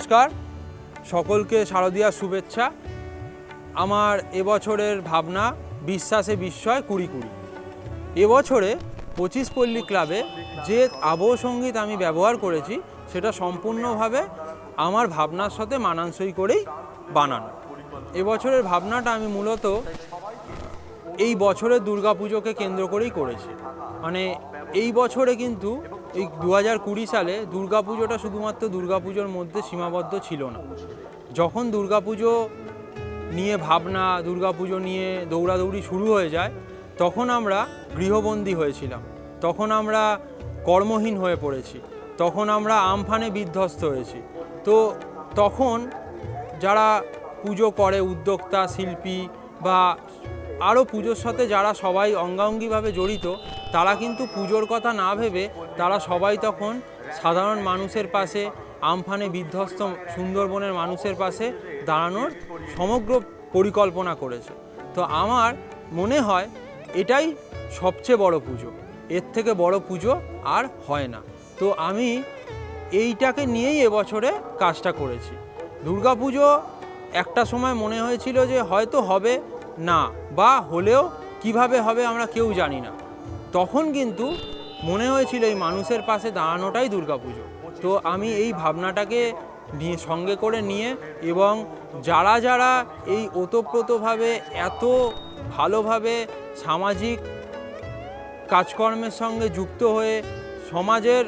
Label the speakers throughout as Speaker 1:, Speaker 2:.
Speaker 1: নমস্কার, সকলকে শারদীয়ার শুভেচ্ছা। আমার এবছরের ভাবনা বিশ্বাসে বিস্ময় 2020। এবছরে 25 পল্লী ক্লাবে যে আবহ সঙ্গীত আমি ব্যবহার করেছি সেটা সম্পূর্ণভাবে আমার ভাবনার সাথে মানানসই করেই বানানো। এবছরের ভাবনাটা আমি মূলত এই বছরের দুর্গাপুজোকে কেন্দ্র করেই করেছি। মানে এই বছরে কিন্তু এই 2020 সালে দুর্গাপুজোটা শুধুমাত্র দুর্গাপুজোর মধ্যে সীমাবদ্ধ ছিল না। যখন দুর্গাপুজো নিয়ে ভাবনা, দুর্গাপুজো নিয়ে দৌড়াদৌড়ি শুরু হয়ে যায়, তখন আমরা গৃহবন্দী হয়েছিলাম, তখন আমরা কর্মহীন হয়ে পড়েছি, তখন আমরা আমফানে বিধ্বস্ত হয়েছি। তো তখন যারা পুজো করে, উদ্যোক্তা, শিল্পী বা আরও পুজোর সাথে যারা সবাই অঙ্গাঙ্গিভাবে জড়িত, তারা কিন্তু পুজোর কথা না ভেবে তারা সবাই তখন সাধারণ মানুষের পাশে, আমফানে বিধ্বস্ত সুন্দরবনের মানুষের পাশে দাঁড়ানোর সমগ্র পরিকল্পনা করেছে। তো আমার মনে হয় এটাই সবচেয়ে বড় পুজো, এর থেকে বড় পুজো আর হয় না। তো আমি এইটাকে নিয়েই এবছরে কাজটা করেছি। দুর্গাপুজো একটা সময় মনে হয়েছিল যে হয়তো হবে না, বা হলেও কিভাবে হবে আমরা কেউ জানি না। তখন কিন্তু মনে হয়েছিল এই মানুষের পাশে দাঁড়ানোটাই দুর্গাপুজো। তো আমি এই ভাবনাটাকে নিয়ে সঙ্গে করে নিয়ে, এবং যারা যারা এই ওতপ্রোতভাবে এত ভালোভাবে সামাজিক কাজকর্মের সঙ্গে যুক্ত হয়ে সমাজের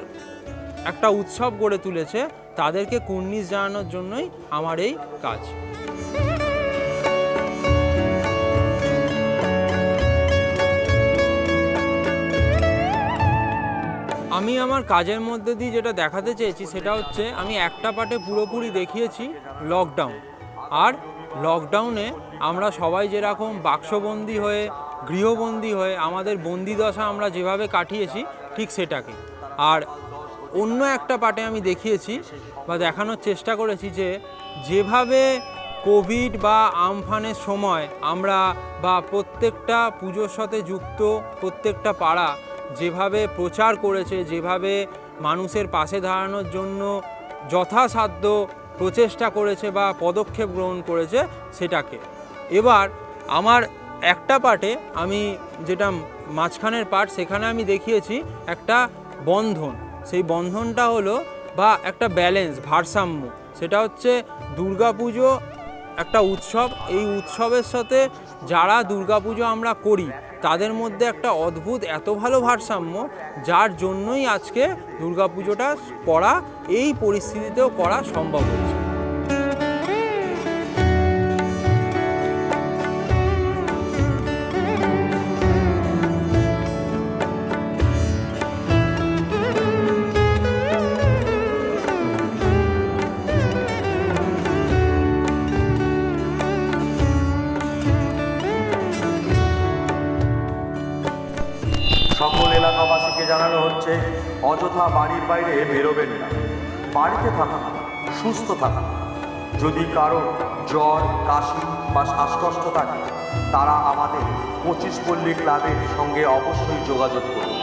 Speaker 1: একটা উৎসব গড়ে তুলেছে, তাদেরকে কুর্নিশ জানানোর জন্যই আমার এই কাজ। আমি আমার কাজের মধ্যে দিয়ে যেটা দেখাতে চেয়েছি সেটা হচ্ছে, আমি একটা পার্টে পুরোপুরি দেখিয়েছি লকডাউন। আর লকডাউনে আমরা সবাই যেরকম বাক্সবন্দি হয়ে, গৃহবন্দী হয়ে আমাদের বন্দিদশা আমরা যেভাবে কাটিয়েছি, ঠিক সেটাকে। আর অন্য একটা পার্টে আমি দেখিয়েছি বা দেখানোর চেষ্টা করেছি যে যেভাবে কোভিড বা আমফানের সময় আমরা বা প্রত্যেকটা পুজোর সাথে যুক্ত প্রত্যেকটা পাড়া যেভাবে প্রচার করেছে, যেভাবে মানুষের পাশে দাঁড়ানোর জন্য যথাসাধ্য প্রচেষ্টা করেছে বা পদক্ষেপ গ্রহণ করেছে, সেটাকে। এবার আমার একটা পার্টে, আমি যেটা মাঝখানের পার্ট, সেখানে আমি দেখিয়েছি একটা বন্ধন। সেই বন্ধনটা হলো বা একটা ব্যালেন্স, ভারসাম্য। সেটা হচ্ছে দুর্গাপুজো একটা উৎসব, এই উৎসবের সাথে যারা দুর্গাপুজো আমরা করি তাদের মধ্যে একটা অদ্ভুত এত ভালো ভারসাম্য, যার জন্যই আজকে দুর্গাপুজোটা করা, এই পরিস্থিতিতেও করা সম্ভব হয়েছে।
Speaker 2: সকল এলাকাবাসীকে জানানো হচ্ছে, অযথা বাড়ির বাইরে বেরোবেন না, বাড়িতে থাকুন, সুস্থ থাকুন। যদি কারো জ্বর, কাশি বা শ্বাসকষ্ট থাকে, তারা আমাদের 25 পল্লী ক্লাবের সঙ্গে অবশ্যই যোগাযোগ করুন।